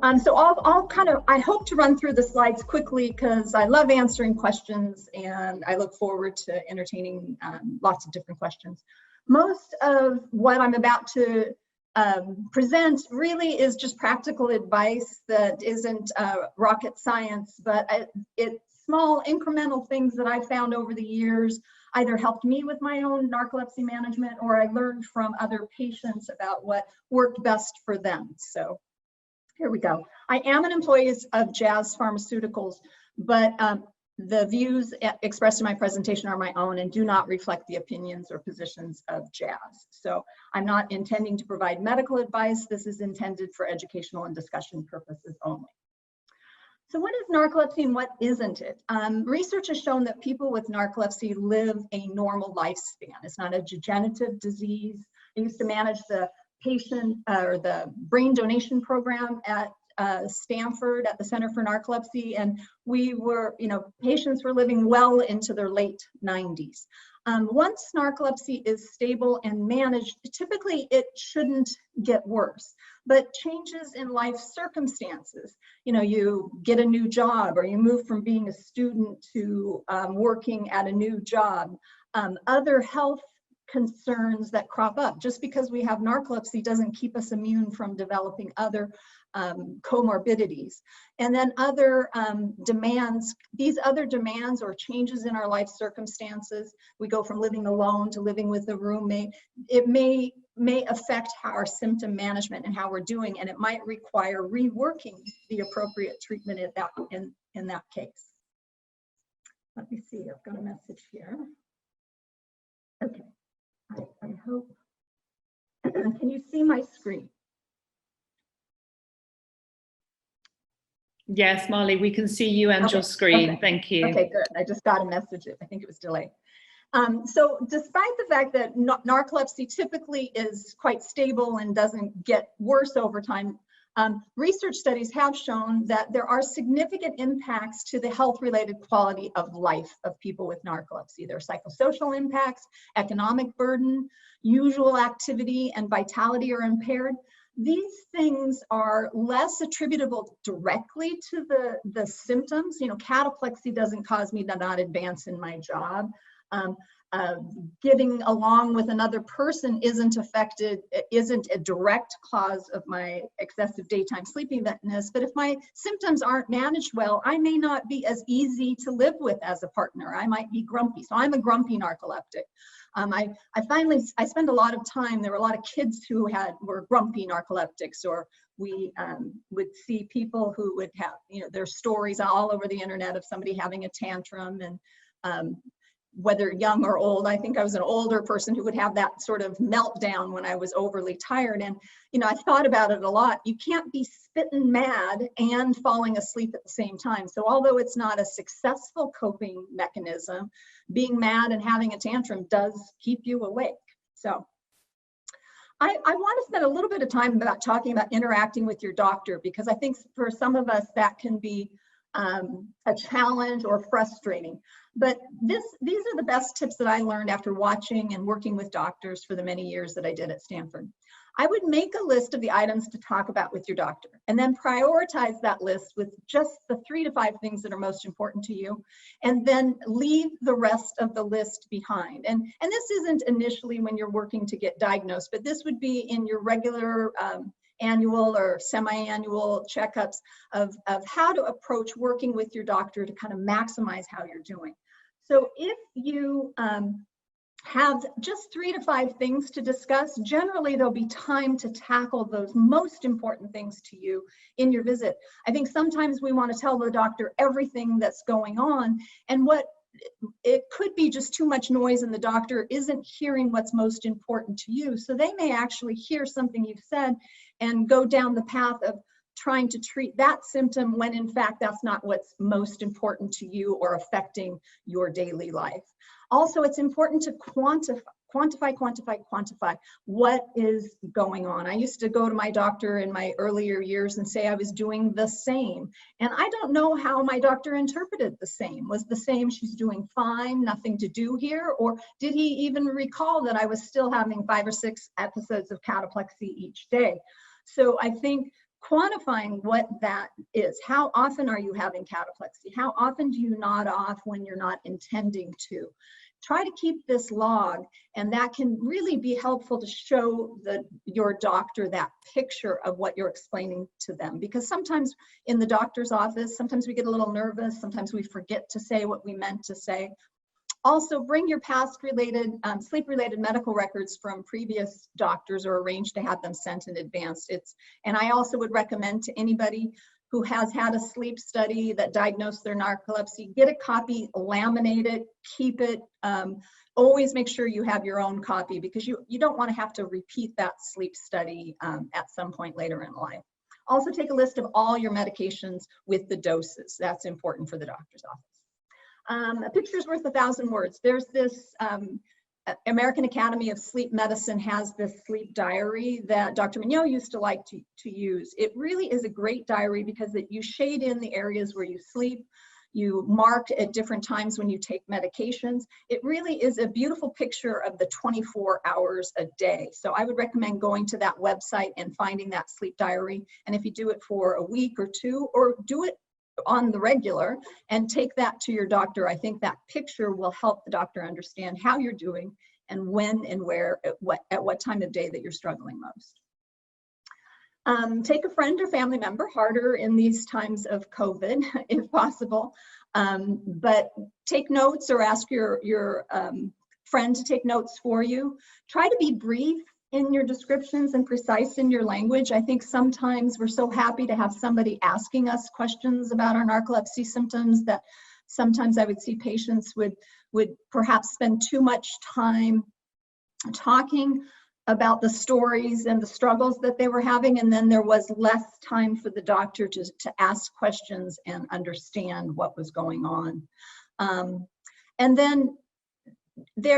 So I hope to run through the slides quickly because I love answering questions and I look forward to entertaining lots of different questions. Most of what I'm about to present really is just practical advice that isn't rocket science, but it's small incremental things that I've found over the years either helped me with my own narcolepsy management or I learned from other patients about what worked best for them. So here we go. I am an employee of Jazz Pharmaceuticals, but the views expressed in my presentation are my own and do not reflect the opinions or positions of Jazz. So I'm not intending to provide medical advice. This is intended for educational and discussion purposes only. So what is narcolepsy and what isn't it? Research has shown that people with narcolepsy live a normal lifespan. It's not a degenerative disease. I used to manage the patient or the brain donation program at Stanford at the Center for Narcolepsy, and we were, patients were living well into their late 90s. Once narcolepsy is stable and managed, typically it shouldn't get worse, but changes in life circumstances, you get a new job or you move from being a student to working at a new job, other health concerns that crop up. Just because we have narcolepsy doesn't keep us immune from developing other comorbidities. And then other demands, these other demands or changes in our life circumstances, we go from living alone to living with a roommate, it may affect our symptom management and how we're doing, and it might require reworking the appropriate treatment in that case. Let me see, I've got a message here. Okay. I hope, can you see my screen? Yes, Marley, we can see you and your screen. Okay. Thank you. Okay, good. I just got a message. I think it was delayed. So despite the fact that narcolepsy typically is quite stable and doesn't get worse over time, research studies have shown that there are significant impacts to the health-related quality of life of people with narcolepsy. There are psychosocial impacts, economic burden, usual activity and vitality are impaired. These things are less attributable directly to the symptoms. Cataplexy doesn't cause me to not advance in my job. Getting along with another person isn't a direct cause of my excessive daytime sleepiness, but if my symptoms aren't managed well, I may not be as easy to live with as a partner. I might be grumpy. So I'm a grumpy narcoleptic. I spend a lot of time, there were a lot of kids who were grumpy narcoleptics, or we would see people who would have, their stories all over the internet of somebody having a tantrum, and whether young or old. I think I was an older person who would have that sort of meltdown when I was overly tired. And, I thought about it a lot. You can't be spitting mad and falling asleep at the same time. So although it's not a successful coping mechanism, being mad and having a tantrum does keep you awake. So I want to spend a little bit of time talking about interacting with your doctor, because I think for some of us that can be a challenge or frustrating. But these are the best tips that I learned after watching and working with doctors for the many years that I did at Stanford. I would make a list of the items to talk about with your doctor, and then prioritize that list with just the 3 to 5 things that are most important to you, and then leave the rest of the list behind. And this isn't initially when you're working to get diagnosed, but this would be in your regular annual or semi-annual checkups of how to approach working with your doctor to kind of maximize how you're doing. So if you have just 3 to 5 things to discuss, generally there'll be time to tackle those most important things to you in your visit. I think sometimes we want to tell the doctor everything that's going on, and it could be just too much noise and the doctor isn't hearing what's most important to you. So they may actually hear something you've said and go down the path of trying to treat that symptom when in fact that's not what's most important to you or affecting your daily life. Also, it's important to quantify what is going on. I used to go to my doctor in my earlier years and say I was doing the same. And I don't know how my doctor interpreted the same. Was the same, she's doing fine, nothing to do here? Or did he even recall that I was still having 5 or 6 episodes of cataplexy each day? So I think quantifying what that is. How often are you having cataplexy? How often do you nod off when you're not intending to? Try to keep this log, and that can really be helpful to show your doctor that picture of what you're explaining to them. Because sometimes in the doctor's office, sometimes we get a little nervous, sometimes we forget to say what we meant to say. Also, bring your past sleep-related medical records from previous doctors, or arrange to have them sent in advance. And I also would recommend to anybody who has had a sleep study that diagnosed their narcolepsy, get a copy, laminate it, keep it. Always make sure you have your own copy, because you don't want to have to repeat that sleep study at some point later in life. Also, take a list of all your medications with the doses. That's important for the doctor's office. A picture's worth 1,000 words. There's this American Academy of Sleep Medicine has this sleep diary that Dr. Mignot used to like to use. It really is a great diary because you shade in the areas where you sleep. You mark at different times when you take medications. It really is a beautiful picture of the 24 hours a day. So I would recommend going to that website and finding that sleep diary. And if you do it for a week or two, or do it on the regular and take that to your doctor, I think that picture will help the doctor understand how you're doing and when and where, at what time of day that you're struggling most. Take a friend or family member, harder in these times of COVID, if possible, but take notes, or ask your friend to take notes for you. Try to be brief in your descriptions and precise in your language. I think sometimes we're so happy to have somebody asking us questions about our narcolepsy symptoms that sometimes I would see patients would perhaps spend too much time talking about the stories and the struggles that they were having, and then there was less time for the doctor to ask questions and understand what was going on. And then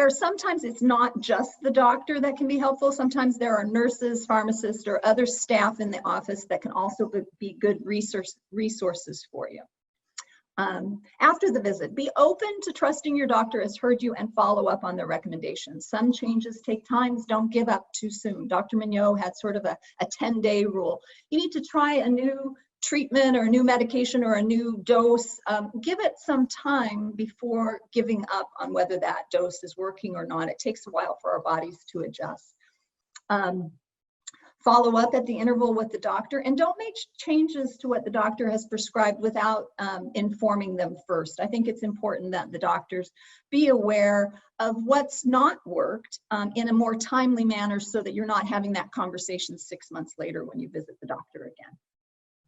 sometimes it's not just the doctor that can be helpful. Sometimes there are nurses, pharmacists, or other staff in the office that can also be good resources for you. After the visit, be open to trusting your doctor has heard you and follow up on their recommendations. Some changes take time. Don't give up too soon. Dr. Mignot had sort of a 10-day rule. You need to try a new treatment or a new medication or a new dose. Give it some time before giving up on whether that dose is working or not. It takes a while for our bodies to adjust. Follow up at the interval with the doctor, and don't make changes to what the doctor has prescribed without informing them first. I think it's important that the doctors be aware of what's not worked in a more timely manner, so that you're not having that conversation 6 months later when you visit the doctor again.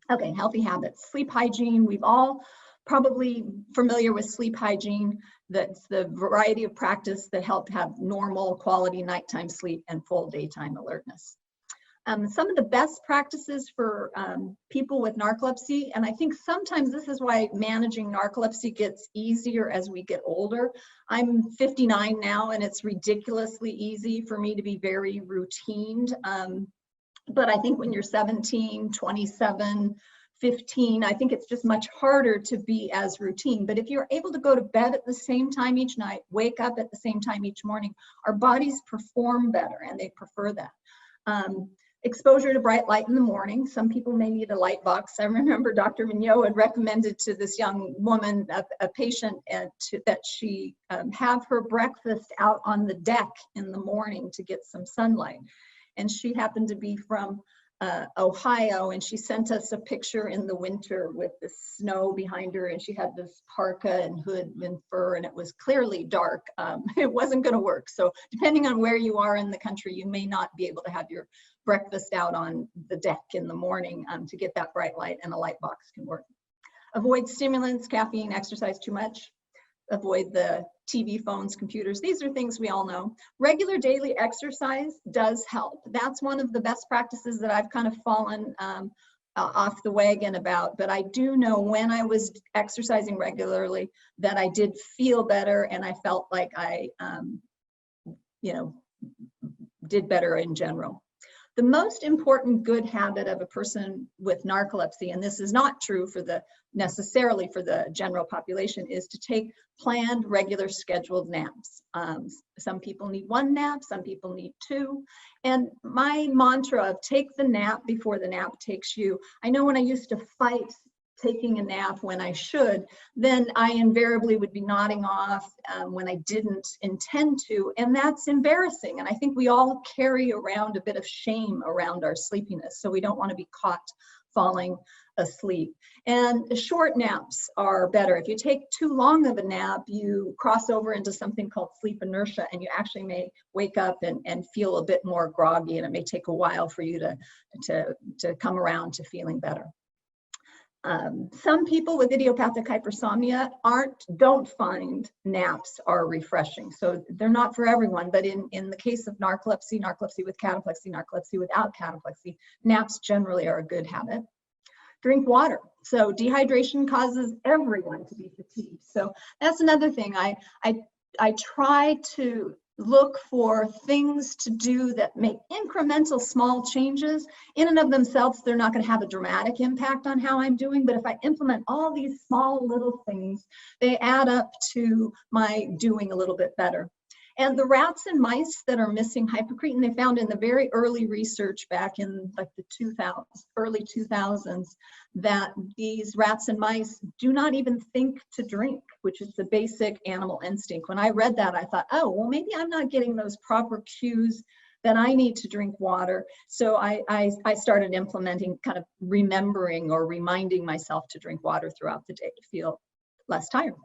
Okay, healthy habits, sleep hygiene. We've all probably familiar with sleep hygiene. That's the variety of practice that help have normal quality nighttime sleep and full daytime alertness. Some of the best practices for people with narcolepsy, and I think sometimes this is why managing narcolepsy gets easier as we get older. I'm 59 now, and it's ridiculously easy for me to be very routined. But I think when you're 17, 27, 15, I think it's just much harder to be as routine. But if you're able to go to bed at the same time each night, wake up at the same time each morning, our bodies perform better, and they prefer that. Exposure to bright light in the morning. Some people may need a light box. I remember Dr. Mignot had recommended to this young woman, a patient, that she have her breakfast out on the deck in the morning to get some sunlight. And she happened to be from Ohio, and she sent us a picture in the winter with the snow behind her, and she had this parka and hood and fur, and it was clearly dark. It wasn't going to work. So depending on where you are in the country, you may not be able to have your breakfast out on the deck in the morning to get that bright light, and a light box can work. Avoid stimulants, caffeine, exercise too much. Avoid the TV, phones, computers. These are things we all know. Regular daily exercise does help. That's one of the best practices that I've kind of fallen off the wagon about. But I do know when I was exercising regularly that I did feel better, and I felt like I, did better in general. The most important good habit of a person with narcolepsy, and this is not true for necessarily for the general population, is to take planned, regular, scheduled naps. Some people need 1 nap, some people need 2. And my mantra of take the nap before the nap takes you. I know when I used to fight taking a nap when I should, then I invariably would be nodding off when I didn't intend to, and that's embarrassing. And I think we all carry around a bit of shame around our sleepiness, so we don't want to be caught falling asleep. And short naps are better. If you take too long of a nap, you cross over into something called sleep inertia, and you actually may wake up and feel a bit more groggy, and it may take a while for you to come around to feeling better. Some people with idiopathic hypersomnia don't find naps are refreshing. So they're not for everyone, but in the case of narcolepsy, narcolepsy with cataplexy, narcolepsy without cataplexy, naps generally are a good habit. Drink water. So dehydration causes everyone to be fatigued. So that's another thing. I try to look for things to do that make incremental small changes. In and of themselves, they're not going to have a dramatic impact on how I'm doing, but if I implement all these small little things, they add up to my doing a little bit better. And the rats and mice that are missing hypocretin, they found in the very early research back in like the early 2000s, that these rats and mice do not even think to drink, which is the basic animal instinct. When I read that, I thought, oh, well, maybe I'm not getting those proper cues that I need to drink water. So I started implementing, kind of remembering or reminding myself to drink water throughout the day to feel less tired.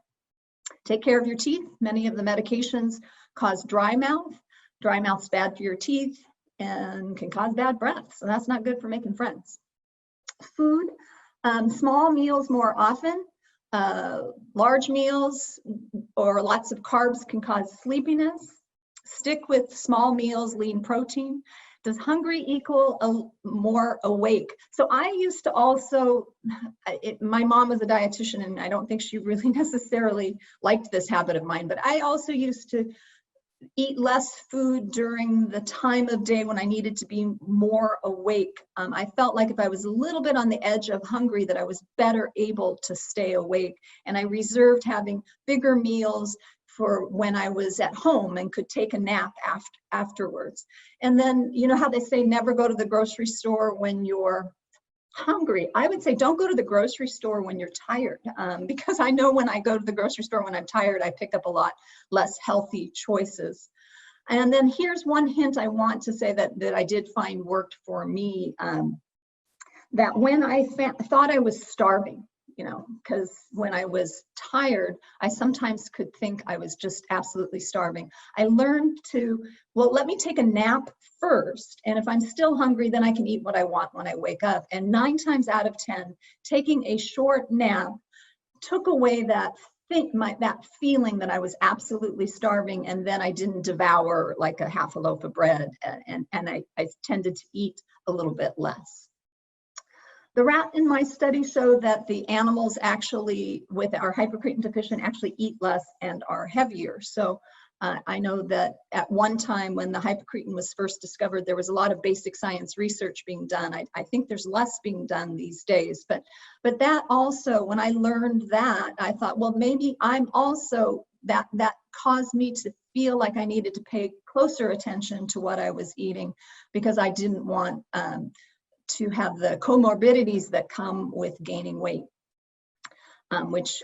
Take care of your teeth. Many of the medications cause dry mouth. Dry mouth's bad for your teeth and can cause bad breath. So that's not good for making friends. Food, small meals more often. Large meals or lots of carbs can cause sleepiness. Stick with small meals, lean protein. Does hungry equal more awake? So I used to also, my mom was a dietitian, and I don't think she really necessarily liked this habit of mine, but I also used to eat less food during the time of day when I needed to be more awake. I felt like if I was a little bit on the edge of hungry, that I was better able to stay awake. And I reserved having bigger meals for when I was at home and could take a nap afterwards. And then, you know how they say never go to the grocery store when you're hungry? I would say don't go to the grocery store when you're tired, because I know when I go to the grocery store when I'm tired, I pick up a lot less healthy choices. And then here's one hint I want to say that I did find worked for me, that when I thought I was starving, you know, because when I was tired, I sometimes could think I was just absolutely starving. I learned to, well, let me take a nap first. And if I'm still hungry, then I can eat what I want when I wake up. And 9 times out of 10, taking a short nap took away that feeling that I was absolutely starving, and then I didn't devour like a half a loaf of bread, and I tended to eat a little bit less. The rat in my study showed that the animals actually, with our hypocretin deficient, actually eat less and are heavier. So I know that at one time when the hypocretin was first discovered, there was a lot of basic science research being done. I think there's less being done these days, but that also, when I learned that, I thought, well, maybe I'm also, that caused me to feel like I needed to pay closer attention to what I was eating, because I didn't want to have the comorbidities that come with gaining weight, which,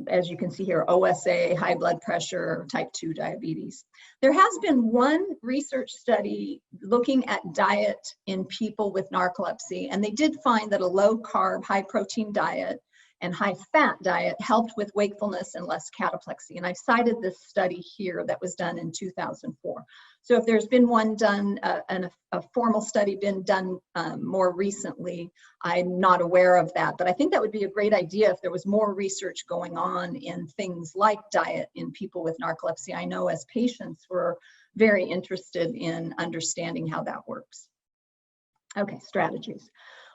as you can see here, OSA, high blood pressure, type 2 diabetes. There has been one research study looking at diet in people with narcolepsy, and they did find that a low carb, high protein diet and high fat diet helped with wakefulness and less cataplexy. And I've cited this study here that was done in 2004. So if there's been one done, and a formal study been done more recently, I'm not aware of that. But I think that would be a great idea if there was more research going on in things like diet in people with narcolepsy. I know as patients, we're very interested in understanding how that works. Okay, strategies.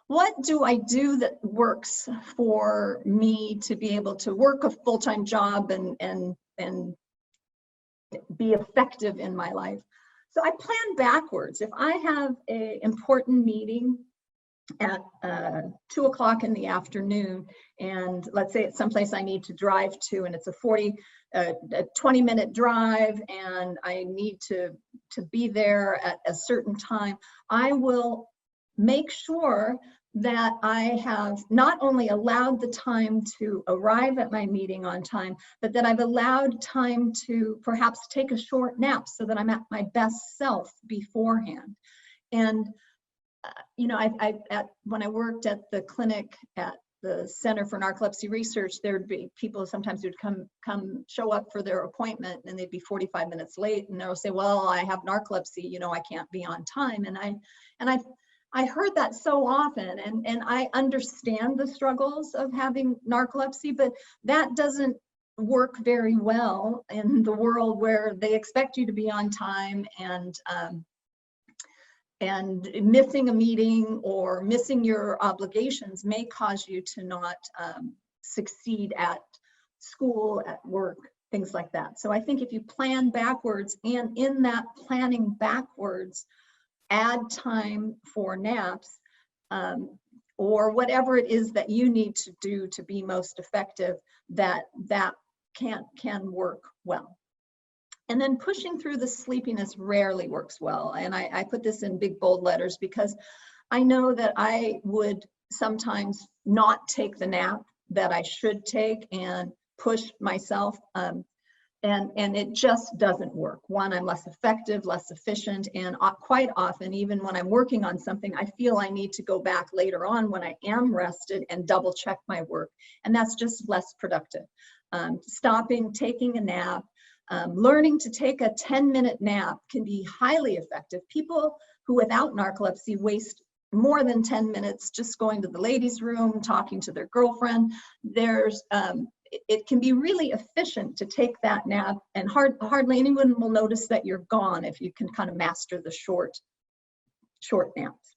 What do I do that works for me to be able to work a full-time job and be effective in my life? So I plan backwards. If I have an important meeting at 2 o'clock in the afternoon, and let's say it's someplace I need to drive to, and it's a 20-minute drive, and I need to be there at a certain time, I will make sure that I have not only allowed the time to arrive at my meeting on time, but that I've allowed time to perhaps take a short nap so that I'm at my best self beforehand. And you know, when I worked at the clinic at the Center for Narcolepsy Research, there'd be people sometimes who'd come show up for their appointment, and they'd be 45 minutes late, and they'll say, well, I have narcolepsy, you know, I can't be on time. And I heard that so often, and I understand the struggles of having narcolepsy, but that doesn't work very well in the world where they expect you to be on time, and missing a meeting or missing your obligations may cause you to not succeed at school, at work, things like that. So I think if you plan backwards, and in that planning backwards, add time for naps, or whatever it is that you need to do to be most effective, that can work well. And then pushing through the sleepiness rarely works well. And I put this in big bold letters because I know that I would sometimes not take the nap that I should take and push myself. And it just doesn't work. One, I'm less effective, less efficient, and quite often, even when I'm working on something, I feel I need to go back later on when I am rested and double check my work. And that's just less productive. Stopping, taking a nap, learning to take a 10-minute nap can be highly effective. People who without narcolepsy waste more than 10 minutes just going to the ladies' room, talking to their girlfriend. It can be really efficient to take that nap, and hardly anyone will notice that you're gone if you can kind of master the short naps.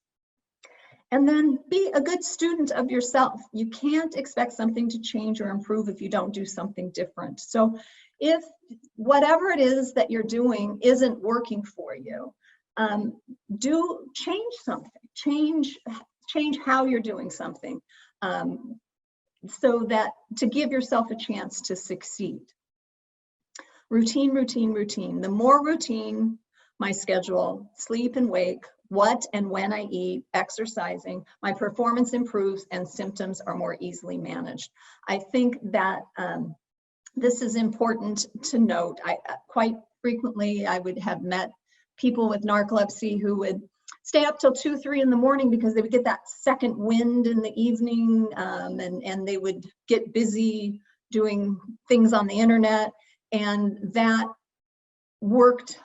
And then be a good student of yourself. You can't expect something to change or improve if you don't do something different. So if whatever it is that you're doing isn't working for you, change something. Change how you're doing something, so that to give yourself a chance to succeed. Routine, routine, routine. The more routine my schedule, sleep and wake, what and when I eat, exercising, my performance improves and symptoms are more easily managed. I think that this is important to note. Quite frequently, I would have met people with narcolepsy who would stay up till 2, 3 in the morning because they would get that second wind in the evening, and they would get busy doing things on the internet, and that worked.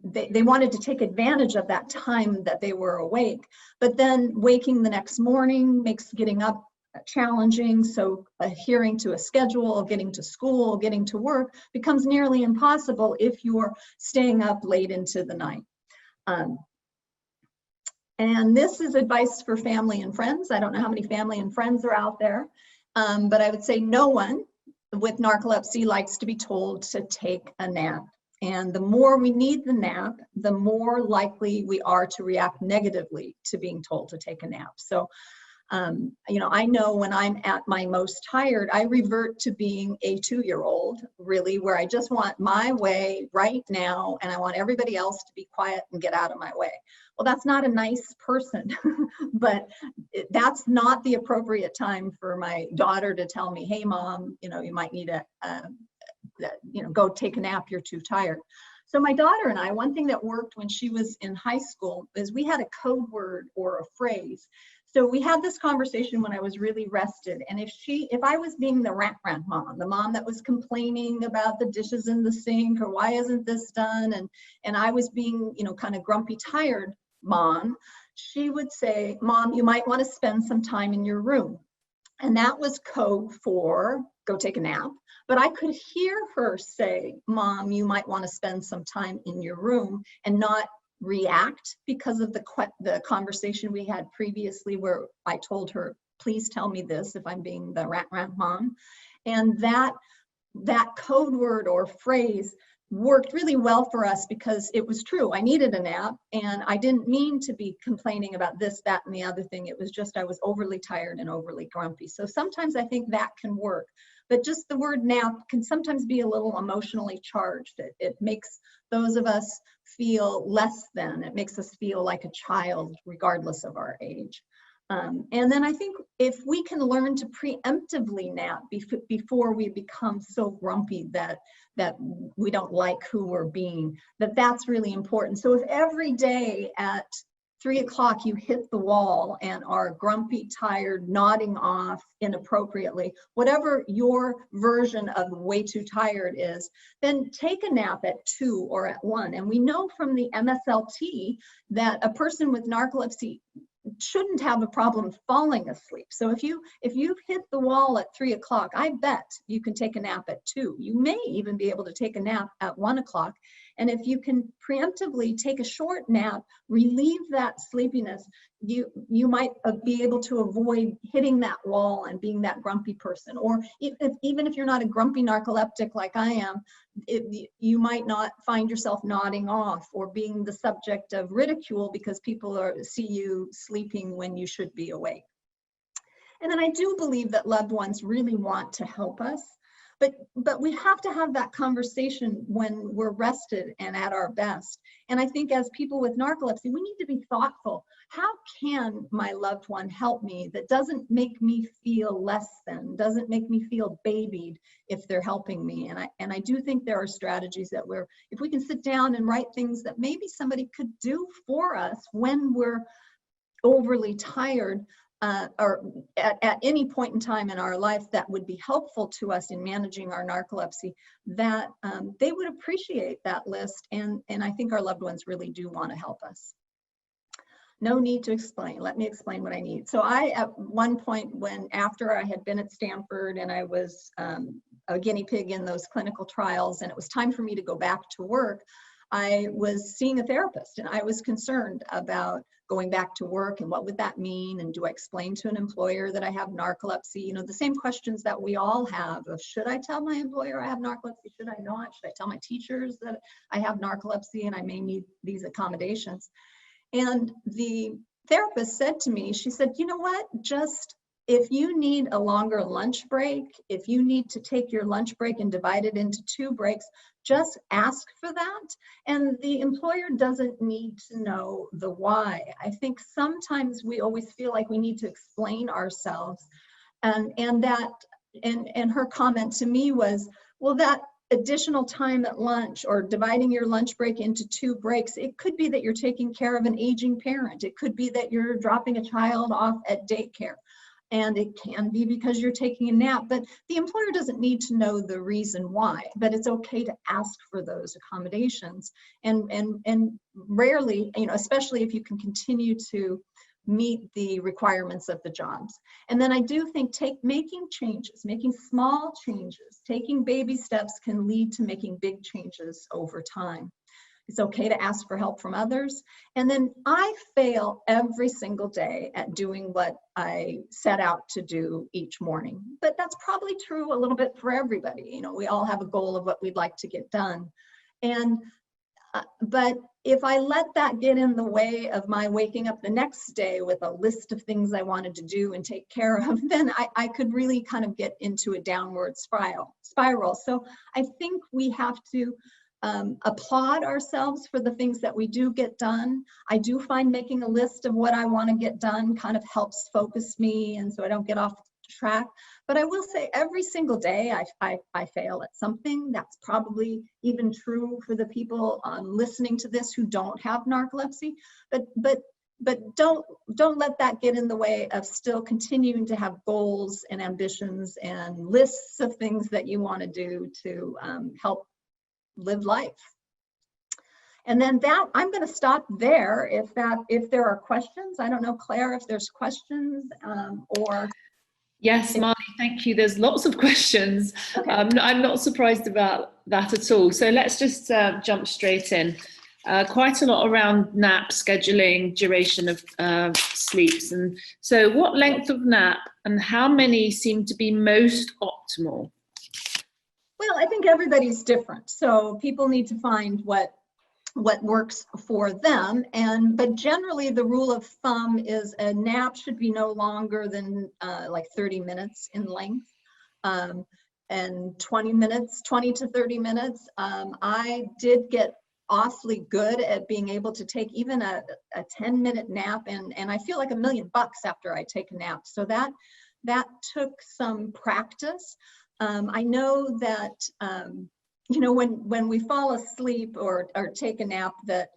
They wanted to take advantage of that time that they were awake, but then waking the next morning makes getting up challenging. So adhering to a schedule, getting to school, getting to work becomes nearly impossible if you're staying up late into the night. And this is advice for family and friends. I don't know how many family and friends are out there, but I would say no one with narcolepsy likes to be told to take a nap. And the more we need the nap, the more likely we are to react negatively to being told to take a nap. So, you know, I know when I'm at my most tired, I revert to being a 2-year-old, really, where I just want my way right now, and I want everybody else to be quiet and get out of my way. Well, that's not a nice person, but that's not the appropriate time for my daughter to tell me, hey, Mom, you know, you might need to go take a nap, you're too tired. So my daughter and I, one thing that worked when she was in high school is we had a code word or a phrase. So we had this conversation when I was really rested. And if I was being the rant mom, the mom that was complaining about the dishes in the sink or why isn't this done, and I was being, you know, kind of grumpy, tired mom, she would say, Mom, you might want to spend some time in your room. And that was code for go take a nap. But I could hear her say, Mom, you might want to spend some time in your room, and not react because of the conversation we had previously where I told her, please tell me this if I'm being the rant mom. And that code word or phrase worked really well for us because it was true. I needed a nap, and I didn't mean to be complaining about this, that, and the other thing. It was just I was overly tired and overly grumpy. So sometimes I think that can work, but just the word nap can sometimes be a little emotionally charged. It makes those of us feel less than. It makes us feel like a child regardless of our age. And then I think if we can learn to preemptively nap before we become so grumpy that we don't like who we're being, that's really important. So if every day at 3 o'clock you hit the wall and are grumpy, tired, nodding off inappropriately, whatever your version of way too tired is, then take a nap at 2 or at 1. And we know from the MSLT that a person with narcolepsy shouldn't have a problem falling asleep. So if you've hit the wall at 3 o'clock, I bet you can take a nap at 2. You may even be able to take a nap at 1 o'clock. And if you can preemptively take a short nap, relieve that sleepiness, you might be able to avoid hitting that wall and being that grumpy person. Or even if you're not a grumpy narcoleptic like I am, you might not find yourself nodding off or being the subject of ridicule because people see you sleeping when you should be awake. And then I do believe that loved ones really want to help us, but we have to have that conversation when we're rested and at our best. And I think as people with narcolepsy, we need to be thoughtful. How can my loved one help me that doesn't make me feel less than, doesn't make me feel babied if they're helping me? And I do think there are strategies that if we can sit down and write things that maybe somebody could do for us when we're overly tired, or at any point in time in our life that would be helpful to us in managing our narcolepsy, that they would appreciate that list. And I think our loved ones really do want to help us. No need to explain. Let me explain what I need. So at one point, after I had been at Stanford and I was a guinea pig in those clinical trials, and it was time for me to go back to work, I was seeing a therapist, and I was concerned about going back to work and what would that mean, and do I explain to an employer that I have narcolepsy? You know, the same questions that we all have of, should I tell my employer I have narcolepsy? Should I not? Should I tell my teachers that I have narcolepsy and I may need these accommodations? And the therapist said to me, she said, you know what, just if you need a longer lunch break, if you need to take your lunch break and divide it into 2 breaks, just ask for that. And the employer doesn't need to know the why. I think sometimes we always feel like we need to explain ourselves. And her comment to me was, well, that additional time at lunch or dividing your lunch break into 2 breaks, it could be that you're taking care of an aging parent. It could be that you're dropping a child off at daycare. And it can be because you're taking a nap, but the employer doesn't need to know the reason why, but it's okay to ask for those accommodations. And rarely, you know, especially if you can continue to meet the requirements of the jobs. And then I do think making changes, making small changes, taking baby steps can lead to making big changes over time. It's okay to ask for help from others. And then I fail every single day at doing what I set out to do each morning. But that's probably true a little bit for everybody. You know, we all have a goal of what we'd like to get done. But if I let that get in the way of my waking up the next day with a list of things I wanted to do and take care of, then I could really kind of get into a downward spiral. So I think we have to applaud ourselves for the things that we do get done. I do find making a list of what I want to get done kind of helps focus me, and so I don't get off track. But I will say every single day I fail at something. That's probably even true for the people listening to this who don't have narcolepsy. But don't let that get in the way of still continuing to have goals and ambitions and lists of things that you want to do to help live life. And then I'm going to stop there if there are questions. I don't know, Claire, if there's questions or. Yes, Marley, thank you. There's lots of questions. Okay. I'm not surprised about that at all. So let's just jump straight in. Quite a lot around nap scheduling, duration of sleeps. And so what length of nap and how many seem to be most optimal? Well, I think everybody's different. So people need to find what works for them. But generally the rule of thumb is a nap should be no longer than like 30 minutes in length. And 20 to 30 minutes. I did get awfully good at being able to take even a 10-minute nap, and I feel like $1,000,000 after I take a nap. So that took some practice. I know that you know, when we fall asleep or take a nap, that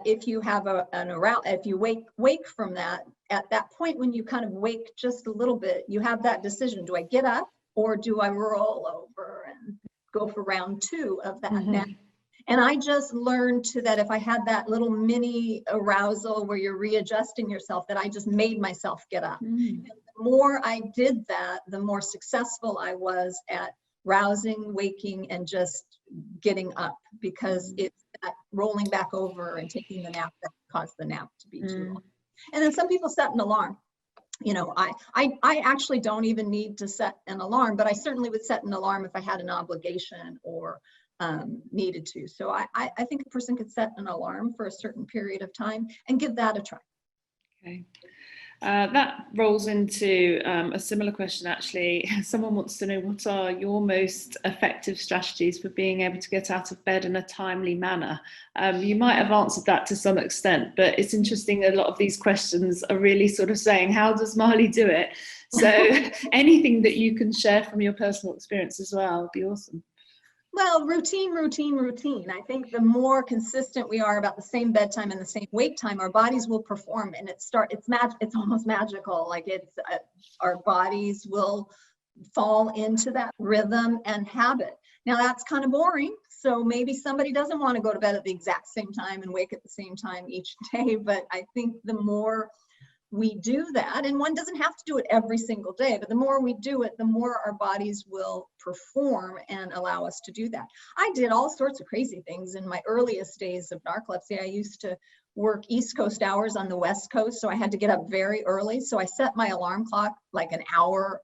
if you have if you wake from that, at that point when you kind of wake just a little bit, you have that decision: do I get up or do I roll over and go for round 2 of that nap? And I just learned that if I had that little mini arousal where you're readjusting yourself, that I just made myself get up. And the more I did that, the more successful I was at rousing, waking, and just getting up, because it's that rolling back over and taking the nap that caused the nap to be too long. And then some people set an alarm. You know, I actually don't even need to set an alarm, but I certainly would set an alarm if I had an obligation or needed to. So I think a person could set an alarm for a certain period of time and give that a try. Okay. That rolls into a similar question, actually. Someone wants to know, what are your most effective strategies for being able to get out of bed in a timely manner? You might have answered that to some extent, but it's interesting. A lot of these questions are really sort of saying, how does Marley do it? So anything that you can share from your personal experience as well would be awesome. Well, routine. I think the more consistent we are about the same bedtime and the same wake time, our bodies will perform, and it's almost magical. Like our bodies will fall into that rhythm and habit. Now that's kind of boring. So maybe somebody doesn't want to go to bed at the exact same time and wake at the same time each day. But I think the more we do that, and one doesn't have to do it every single day, but the more we do it, the more our bodies will perform and allow us to do that. I did all sorts of crazy things in my earliest days of narcolepsy. I used to work East Coast hours on the West Coast, so I had to get up very early. So I set my alarm clock like an hour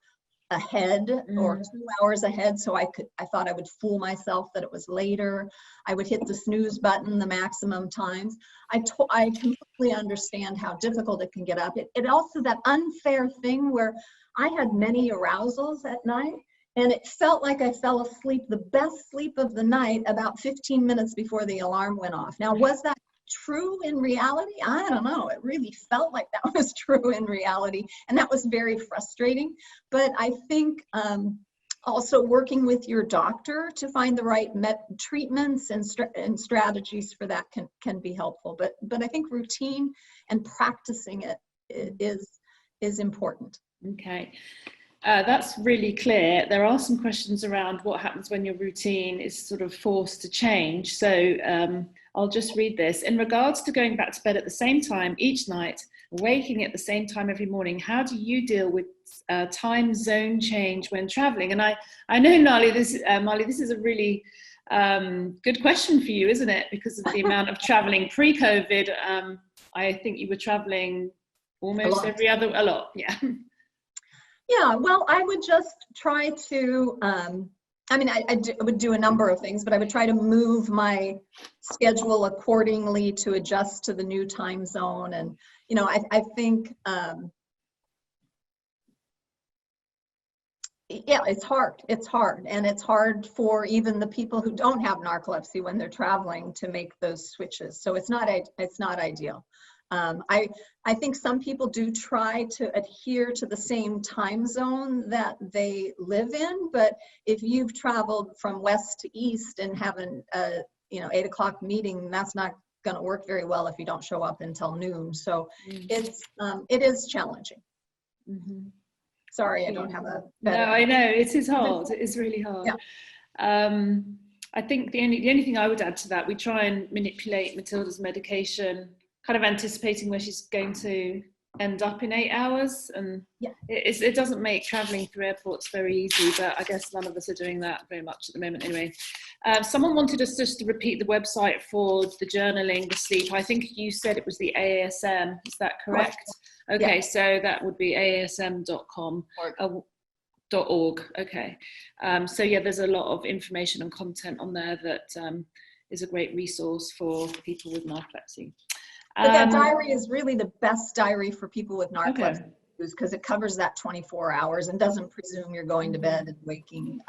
ahead or 2 hours ahead, so I thought I would fool myself that it was later. I would hit the snooze button the maximum times. I completely understand how difficult it can get up. It also, that unfair thing where I had many arousals at night, and it felt like I fell asleep, the best sleep of the night, about 15 minutes before the alarm went off. Now, was that true in reality? I don't know. It really felt like that was true in reality, and that was very frustrating. But I think also working with your doctor to find the right treatments and strategies for that can be helpful. But I think routine and practicing it is important. Okay. That's really clear. There are some questions around what happens when your routine is sort of forced to change. So I'll just read this. In regards to going back to bed at the same time each night, waking at the same time every morning, how do you deal with time zone change when traveling? And I know, Marley, this is a really good question for you, isn't it? Because of the amount of traveling pre-COVID. I think you were traveling almost a lot. Yeah. Yeah, well, I would just try to, I would do a number of things, but I would try to move my schedule accordingly to adjust to the new time zone. And, you know, I think, yeah, it's hard. And it's hard for even the people who don't have narcolepsy when they're traveling to make those switches. So it's not ideal. I think some people do try to adhere to the same time zone that they live in, but if you've traveled from west to east and have an 8 o'clock meeting, that's not going to work very well if you don't show up until noon. So it is challenging. Mm-hmm. Sorry, I don't have a better. No, I know it is hard. It is really hard. Yeah. I think the only thing I would add to that, we try and manipulate Matilda's medication, kind of anticipating where she's going to end up in 8 hours, and it doesn't make traveling through airports very easy, but I guess none of us are doing that very much at the moment anyway. Someone wanted us just to repeat the website for the journaling, the sleep. I think you said it was the AASM, is that correct? Okay, so that would be aasm.com. .org. Okay. So yeah, there's a lot of information and content on there that is a great resource for people with narcolepsy. But that diary is really the best diary for people with narcolepsy, Okay. because it covers that 24 hours and doesn't presume you're going to bed and waking.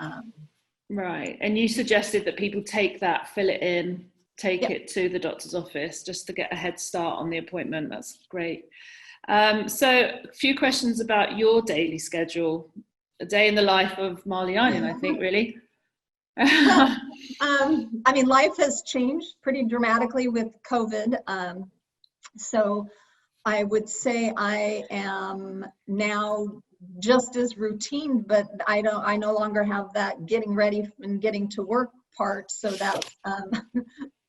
Right. And you suggested that people take that, fill it in, take it to the doctor's office just to get a head start on the appointment. That's great. So a few questions about your daily schedule, a day in the life of Marley Einen, I think, really. I mean, life has changed pretty dramatically with COVID. So I would say I am now just as routine, but I no longer have that getting ready and getting to work part. So that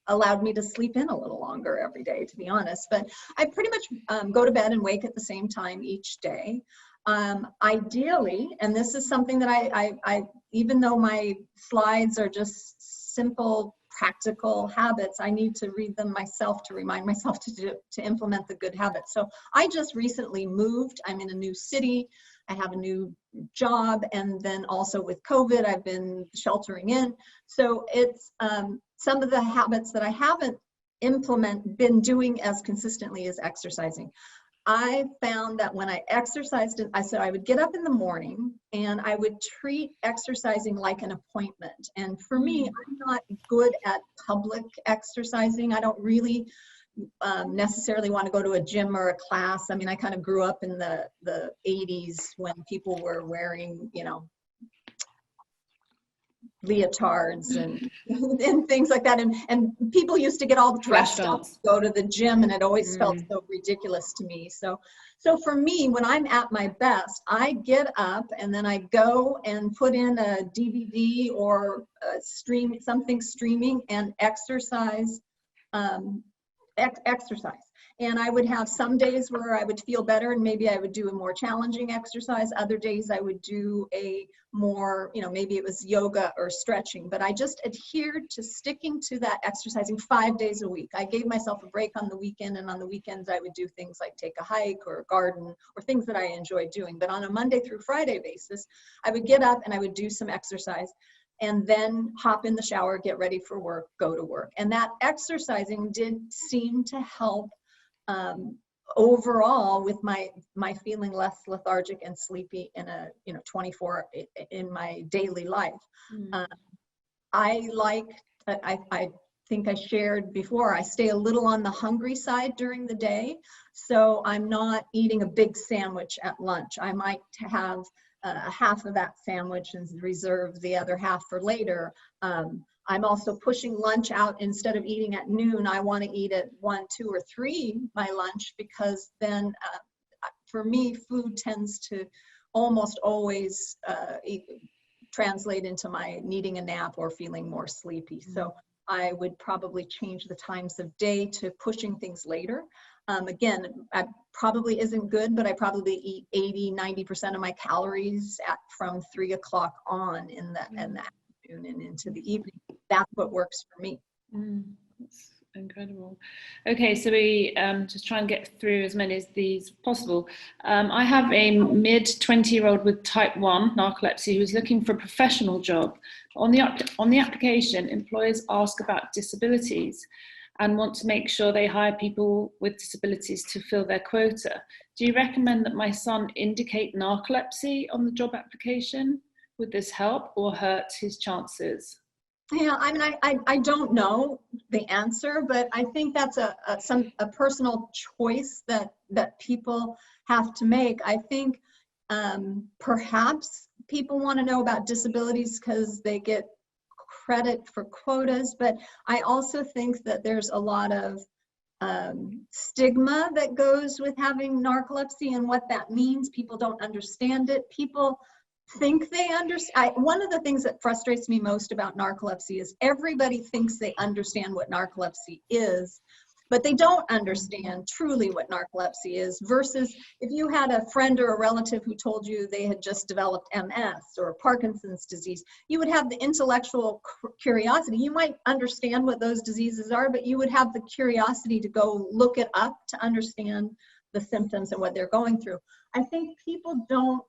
allowed me to sleep in a little longer every day, to be honest. But I pretty much go to bed and wake at the same time each day. Ideally, and this is something that I even though my slides are just simple, practical habits, I need to read them myself to remind myself to implement the good habits. So I just recently moved. I'm in a new city. I have a new job, and then also with COVID, I've been sheltering in. So it's some of the habits that I haven't been doing as consistently as exercising. I found that when I exercised, I would get up in the morning and I would treat exercising like an appointment. And for me, I'm not good at public exercising. I don't really necessarily want to go to a gym or a class. I mean, I kind of grew up in the 80s when people were wearing, you know, leotards and things like that, and people used to get all dressed up to go to the gym, and it always felt so ridiculous to me. So for me, when I'm at my best, I get up and then I go and put in a DVD or something streaming and exercise. And I would have some days where I would feel better and maybe I would do a more challenging exercise. Other days I would do a more, you know, maybe it was yoga or stretching, but I just adhered to sticking to that exercising 5 days a week. I gave myself a break on the weekend, and on the weekends I would do things like take a hike or garden or things that I enjoyed doing. But on a Monday through Friday basis, I would get up and I would do some exercise, and then hop in the shower, get ready for work, go to work. And that exercising did seem to help overall with my feeling less lethargic and sleepy in a 24 in my daily life. I think I shared before, I stay a little on the hungry side during the day, so I'm not eating a big sandwich at lunch. I might have half of that sandwich and reserve the other half for later. I'm also pushing lunch out. Instead of eating at noon, I want to eat at 1, 2, or 3 my lunch, because then for me, food tends to almost always translate into my needing a nap or feeling more sleepy. So I would probably change the times of day to pushing things later. Again, I probably isn't good, but I probably eat 80-90% of my calories from 3 o'clock on in the afternoon and into the evening. That's what works for me. That's incredible. Okay, so we just try and get through as many of these as possible. I have a mid-20-year-old with type 1 narcolepsy who's looking for a professional job. On the application, employers ask about disabilities and want to make sure they hire people with disabilities to fill their quota. Do you recommend that my son indicate narcolepsy on the job application? Would this help or hurt his chances? Yeah, I mean, I don't know the answer, but I think that's a personal choice that people have to make. I think perhaps people want to know about disabilities because they get credit for quotas, but I also think that there's a lot of stigma that goes with having narcolepsy and what that means. People don't understand it. People think they understand. One of the things that frustrates me most about narcolepsy is everybody thinks they understand what narcolepsy is, but they don't understand truly what narcolepsy is, versus if you had a friend or a relative who told you they had just developed MS or Parkinson's disease, you would have the intellectual curiosity. You might understand what those diseases are, but you would have the curiosity to go look it up to understand the symptoms and what they're going through. I think people don't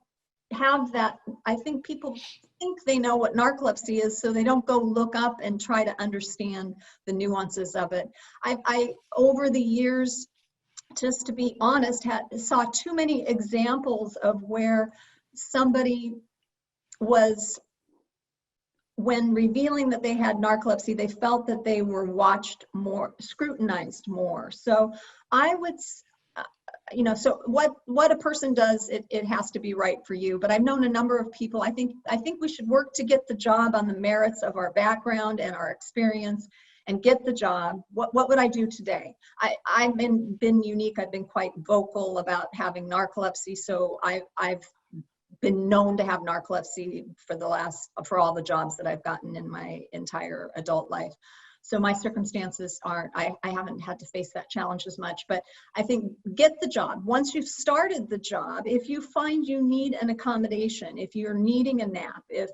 have that. I think people think they know what narcolepsy is, so they don't go look up and try to understand the nuances of it. I over the years, just to be honest, saw too many examples of where somebody was, when revealing that they had narcolepsy, they felt that they were watched more, scrutinized more. So I would, so what a person does, it has to be right for you. But I've known a number of people. I think we should work to get the job on the merits of our background and our experience, and get the job. What would I do today? I've been unique. I've been quite vocal about having narcolepsy. So I've been known to have narcolepsy for all the jobs that I've gotten in my entire adult life. So my circumstances aren't, I haven't had to face that challenge as much, but I think get the job. Once you've started the job, if you find you need an accommodation, if you're needing a nap, if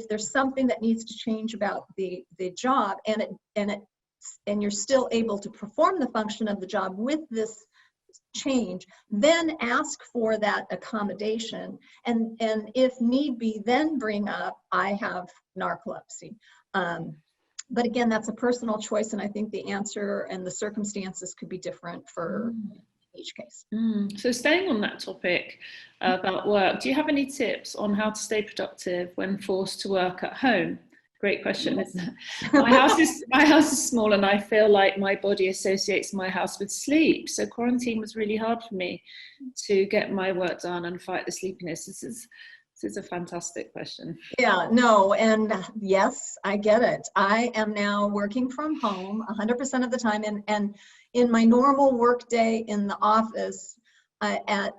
there's something that needs to change about the job, and you're still able to perform the function of the job with this change, then ask for that accommodation, and if need be, then bring up, I have narcolepsy. But again, that's a personal choice, and I think the answer and the circumstances could be different for each case. So staying on that topic about work, do you have any tips on how to stay productive when forced to work at home? Great question, isn't it? My house is small, and I feel like my body associates my house with sleep. So quarantine was really hard for me to get my work done and fight the sleepiness. This is a fantastic question. Yeah, no, and yes, I get it. I am now working from home 100% of the time, and in my normal work day in the office, I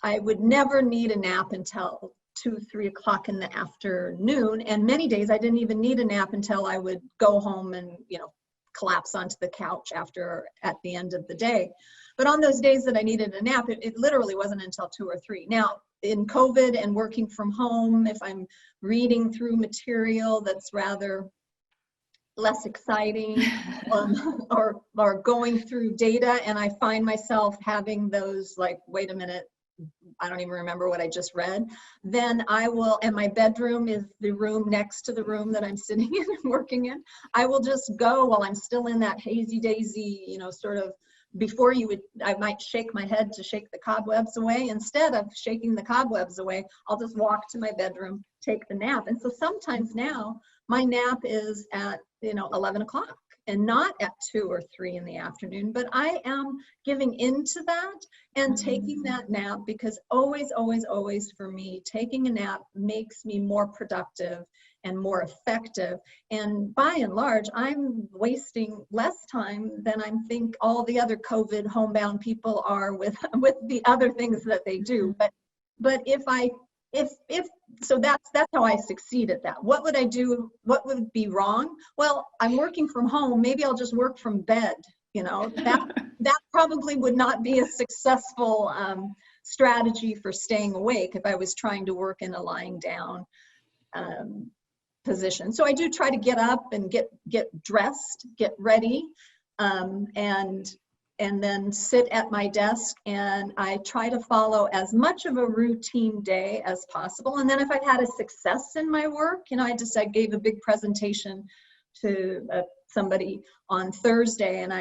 would never need a nap until 2-3 o'clock in the afternoon, and many days I didn't even need a nap until I would go home and collapse onto the couch at the end of the day. But on those days that I needed a nap, it literally wasn't until 2 or 3. Now, in COVID and working from home, if I'm reading through material that's rather less exciting, or going through data, and I find myself having those, like, wait a minute, I don't even remember what I just read, then I will, and my bedroom is the room next to the room that I'm sitting in and working in, I will just go while I'm still in that hazy daisy, sort of, before I might shake my head to shake the cobwebs away. Instead of shaking the cobwebs away, I'll just walk to my bedroom, take the nap. And so sometimes now my nap is at 11 o'clock and not at 2 or 3 in the afternoon, but I am giving into that and taking that nap, because always, always, always for me, taking a nap makes me more productive and more effective. And by and large, I'm wasting less time than I think all the other COVID homebound people are with the other things that they do. But so that's how I succeed at that. What would I do? What would be wrong? Well, I'm working from home. Maybe I'll just work from bed. That probably would not be a successful strategy for staying awake if I was trying to work in a lying down position. So I do try to get up and get dressed, get ready, and then sit at my desk, and I try to follow as much of a routine day as possible. And then if I've had a success in my work, I gave a big presentation to somebody on Thursday, and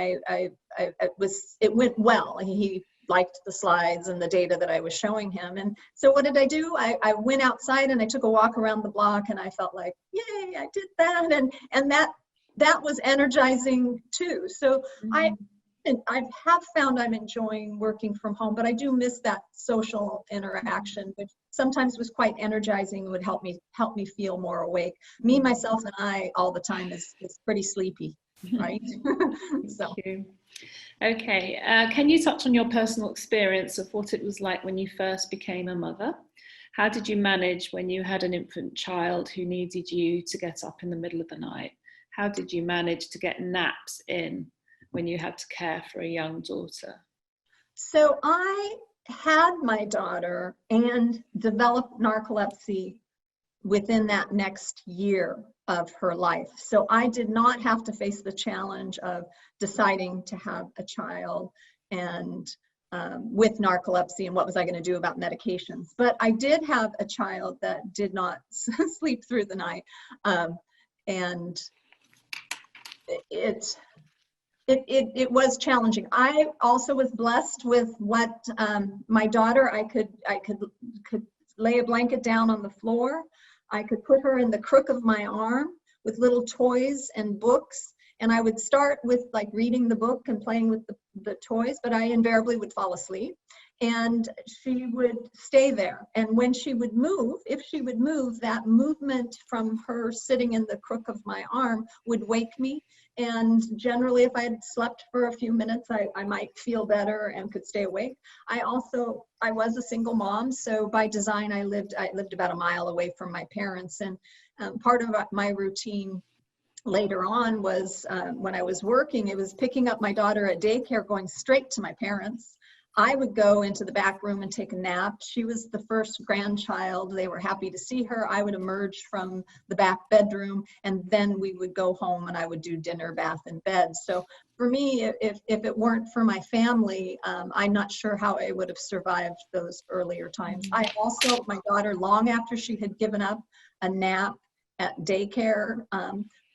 it went well. He liked the slides and the data that I was showing him. And so what did I do? I went outside and I took a walk around the block, and I felt like, yay, I did that. And that was energizing too. So I have found I'm enjoying working from home, but I do miss that social interaction, which sometimes was quite energizing and would help me feel more awake. Me, myself, and I all the time is pretty sleepy, right? So. Thank you. Okay, can you touch on your personal experience of what it was like when you first became a mother? How did you manage when you had an infant child who needed you to get up in the middle of the night? How did you manage to get naps in when you had to care for a young daughter? So I had my daughter and developed narcolepsy within that next year of her life. So I did not have to face the challenge of deciding to have a child and with narcolepsy, and what was I going to do about medications. But I did have a child that did not sleep through the night, and it was challenging. I also was blessed with what my daughter, I could lay a blanket down on the floor. I could put her in the crook of my arm with little toys and books. And I would start with like reading the book and playing with the toys, but I invariably would fall asleep. And she would stay there. And when she would move, if she would move, that movement from her sitting in the crook of my arm would wake me. And generally, if I had slept for a few minutes, I might feel better and could stay awake. I was a single mom, so by design, I lived about a mile away from my parents. And part of my routine later on was when I was working, it was picking up my daughter at daycare, going straight to my parents. I would go into the back room and take a nap. She was the first grandchild. They were happy to see her. I would emerge from the back bedroom, and then we would go home and I would do dinner, bath, and bed. So for me, if it weren't for my family, I'm not sure how I would have survived those earlier times. I also, my daughter, long after she had given up a nap at daycare,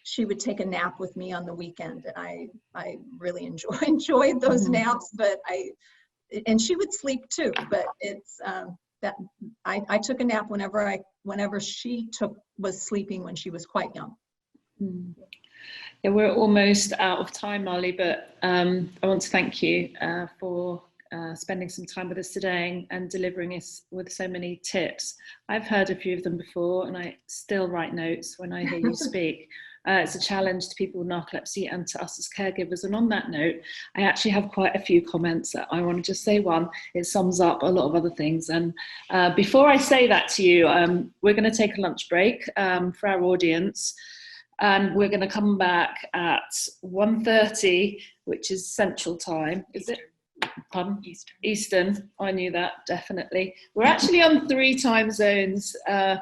she would take a nap with me on the weekend. And I really enjoyed those naps, but and she would sleep too, but it's that I took a nap whenever she was sleeping when she was quite young. Yeah, we're almost out of time, Marley, but I want to thank you for spending some time with us today and delivering us with so many tips. I've heard a few of them before, and I still write notes when I hear you speak. It's a challenge to people with narcolepsy and to us as caregivers. And on that note, I actually have quite a few comments that I want to just say. One, it sums up a lot of other things. And before I say that to you, we're going to take a lunch break for our audience. And we're going to come back at 1:30, which is Central Time. Is it? Pardon? Eastern. I knew that, definitely. We're actually on 3 time zones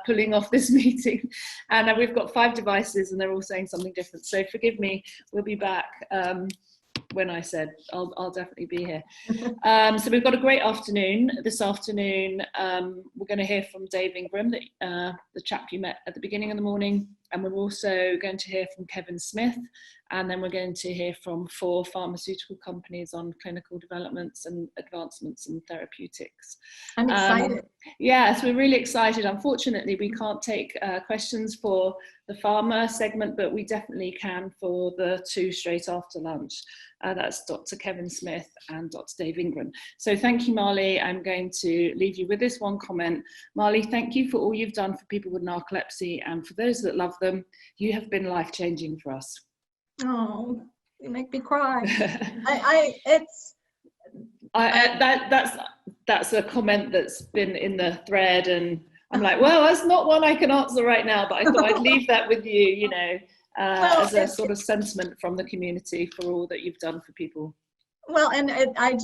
pulling off this meeting, and we've got 5 devices and they're all saying something different, so forgive me. We'll be back when I said I'll definitely be here. So we've got a great afternoon. This afternoon we're going to hear from Dave Ingram, the chap you met at the beginning of the morning, and we're also going to hear from Kevin Smith, and then we're going to hear from 4 pharmaceutical companies on clinical developments and advancements in therapeutics. I'm excited. Yes, we're really excited. Unfortunately, we can't take questions for the pharma segment, but we definitely can for the 2 straight after lunch. That's Dr. Kevin Smith and Dr. Dave Ingram. So thank you, Marley. I'm going to leave you with this one comment. Marley, thank you for all you've done for people with narcolepsy, and for those that love them. You have been life-changing for us. Oh, you make me cry. That's a comment that's been in the thread, and I'm like, well, that's not one I can answer right now, but I thought I'd leave that with you, you know, as a sort of sentiment from the community for all that you've done for people. Well, and I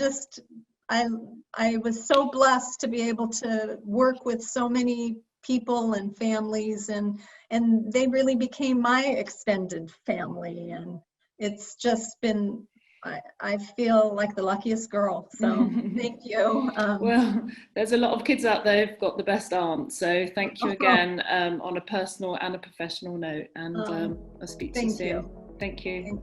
was so blessed to be able to work with so many people and families, and they really became my extended family, and it's just been, I feel like the luckiest girl, so thank you. Well, there's a lot of kids out there who've got the best aunt, so thank you again on a personal and a professional note, and I'll speak to you soon. Thank you.